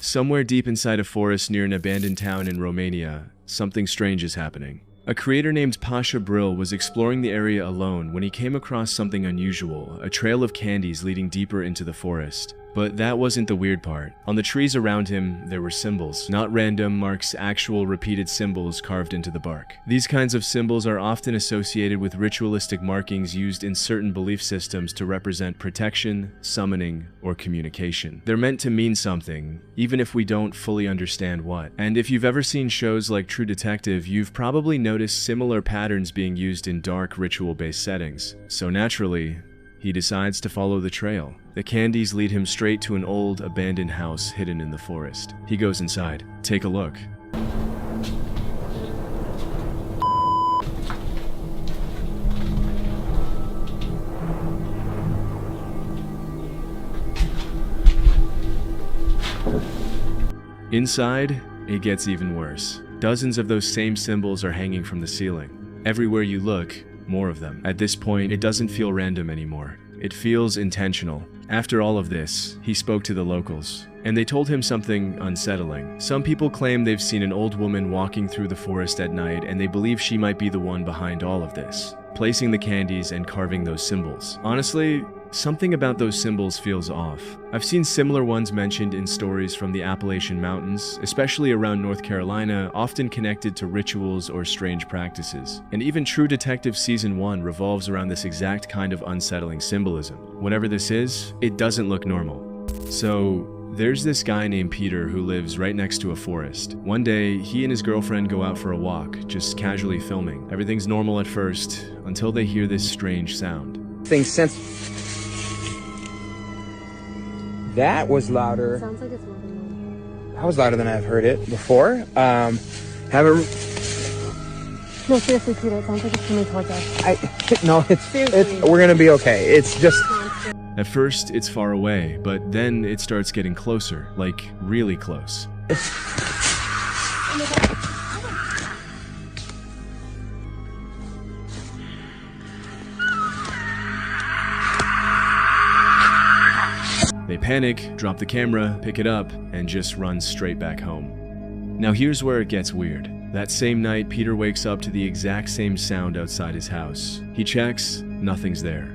Somewhere deep inside a forest near an abandoned town in Romania, something strange is happening. A creator named Pasha Brill was exploring the area alone when he came across something unusual, a trail of candies leading deeper into the forest. But that wasn't the weird part. On the trees around him, there were symbols. Not random marks, actual repeated symbols carved into the bark. These kinds of symbols are often associated with ritualistic markings used in certain belief systems to represent protection, summoning, or communication. They're meant to mean something, even if we don't fully understand what. And if you've ever seen shows like True Detective, you've probably noticed similar patterns being used in dark ritual-based settings. So naturally, he decides to follow the trail. The candies lead him straight to an old, abandoned house hidden in the forest. He goes inside. Take a look. Inside, it gets even worse. Dozens of those same symbols are hanging from the ceiling. Everywhere you look, more of them. At this point, it doesn't feel random anymore. It feels intentional. After all of this, he spoke to the locals, and they told him something unsettling. Some people claim they've seen an old woman walking through the forest at night, and they believe she might be the one behind all of this, placing the candies and carving those symbols. Honestly, something about those symbols feels off. I've seen similar ones mentioned in stories from the Appalachian Mountains, especially around North Carolina, often connected to rituals or strange practices. And even True Detective Season 1 revolves around this exact kind of unsettling symbolism. Whatever this is, it doesn't look normal. So, there's this guy named Peter who lives right next to a forest. One day, he and his girlfriend go out for a walk, just casually filming. Everything's normal at first, until they hear this strange sound. That was louder. Sounds like it's moving. That was louder than I've heard it before. No, seriously, Peter, it sounds like it's coming towards us. No, it's we're gonna be okay. It's just. At first, it's far away, but then it starts getting closer, like really close. They panic, drop the camera, pick it up, and just run straight back home. Now here's where it gets weird. That same night, Peter wakes up to the exact same sound outside his house. He checks, nothing's there.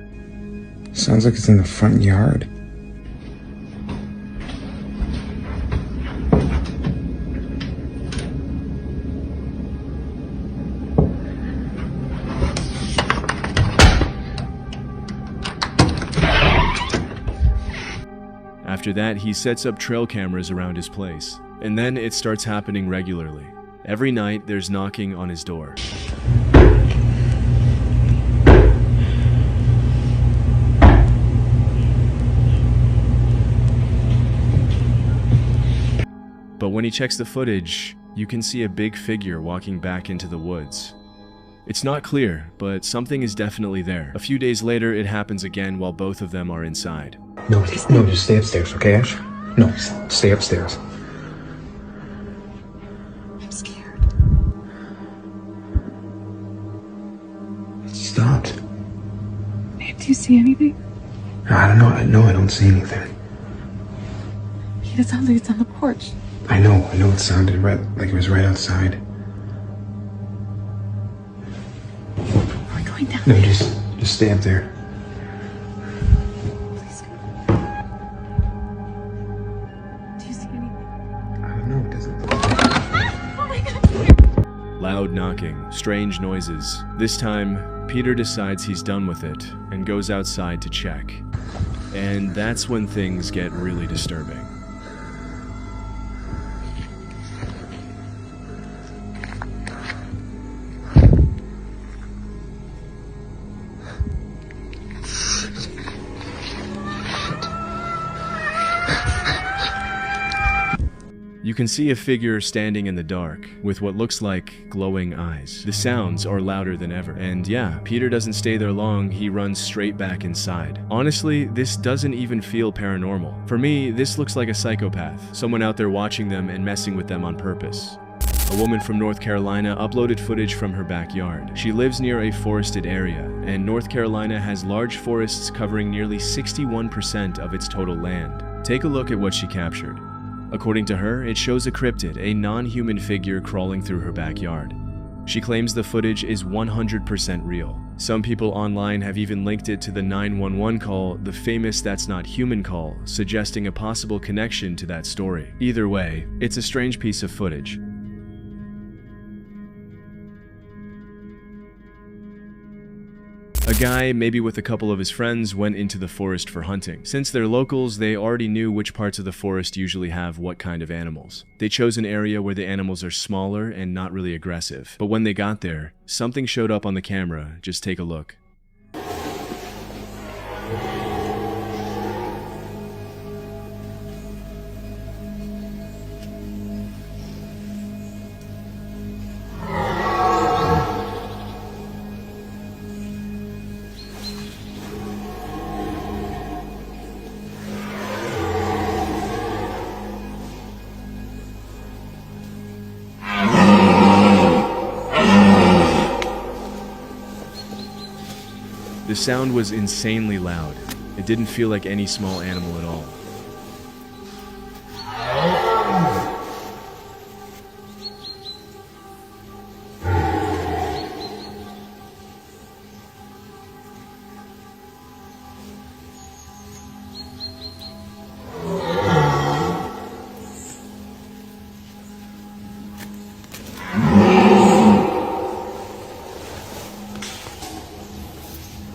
Sounds like it's in the front yard. After that, he sets up trail cameras around his place. And then it starts happening regularly. Every night, there's knocking on his door. But when he checks the footage, you can see a big figure walking back into the woods. It's not clear, but something is definitely there. A few days later, it happens again while both of them are inside. No, just stay upstairs, okay, Ash? No, stay upstairs. I'm scared. It stopped. Babe, do you see anything? I don't know. No, I don't see anything. Pete, it sounds like it's on the porch. I know. It sounded right, like it was right outside. Are we going down? No, just stay up there. Please. Do you see anything? I don't know. It doesn't. Oh my God. Loud knocking, strange noises. This time, Peter decides he's done with it and goes outside to check. And that's when things get really disturbing. You can see a figure standing in the dark, with what looks like glowing eyes. The sounds are louder than ever. And yeah, Peter doesn't stay there long, he runs straight back inside. Honestly, this doesn't even feel paranormal. For me, this looks like a psychopath, someone out there watching them and messing with them on purpose. A woman from North Carolina uploaded footage from her backyard. She lives near a forested area, and North Carolina has large forests covering nearly 61% of its total land. Take a look at what she captured. According to her, it shows a cryptid, a non-human figure crawling through her backyard. She claims the footage is 100% real. Some people online have even linked it to the 911 call, the famous "that's not human" call, suggesting a possible connection to that story. Either way, it's a strange piece of footage. A guy, maybe with a couple of his friends, went into the forest for hunting. Since they're locals, they already knew which parts of the forest usually have what kind of animals. They chose an area where the animals are smaller and not really aggressive. But when they got there, something showed up on the camera. Just take a look. The sound was insanely loud. It didn't feel like any small animal at all.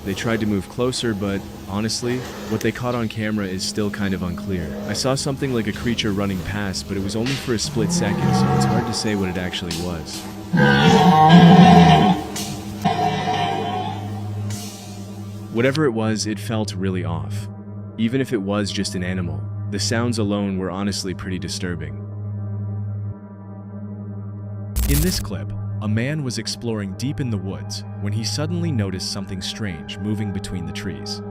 They tried to move closer, but honestly, what they caught on camera is still kind of unclear. I saw something like a creature running past, but it was only for a split second, so it's hard to say what it actually was. Whatever it was, it felt really off. Even if it was just an animal, the sounds alone were honestly pretty disturbing. In this clip, a man was exploring deep in the woods when he suddenly noticed something strange moving between the trees.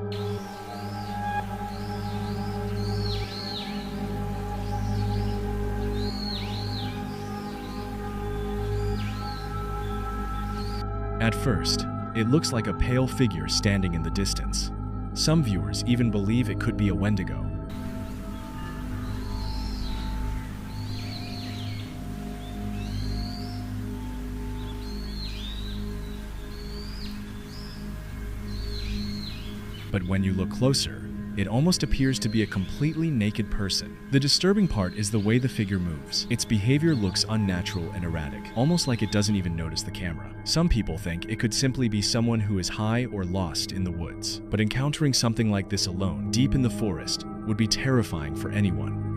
At first, it looks like a pale figure standing in the distance. Some viewers even believe it could be a Wendigo. But when you look closer, it almost appears to be a completely naked person. The disturbing part is the way the figure moves. Its behavior looks unnatural and erratic, almost like it doesn't even notice the camera. Some people think it could simply be someone who is high or lost in the woods. But encountering something like this alone, deep in the forest, would be terrifying for anyone.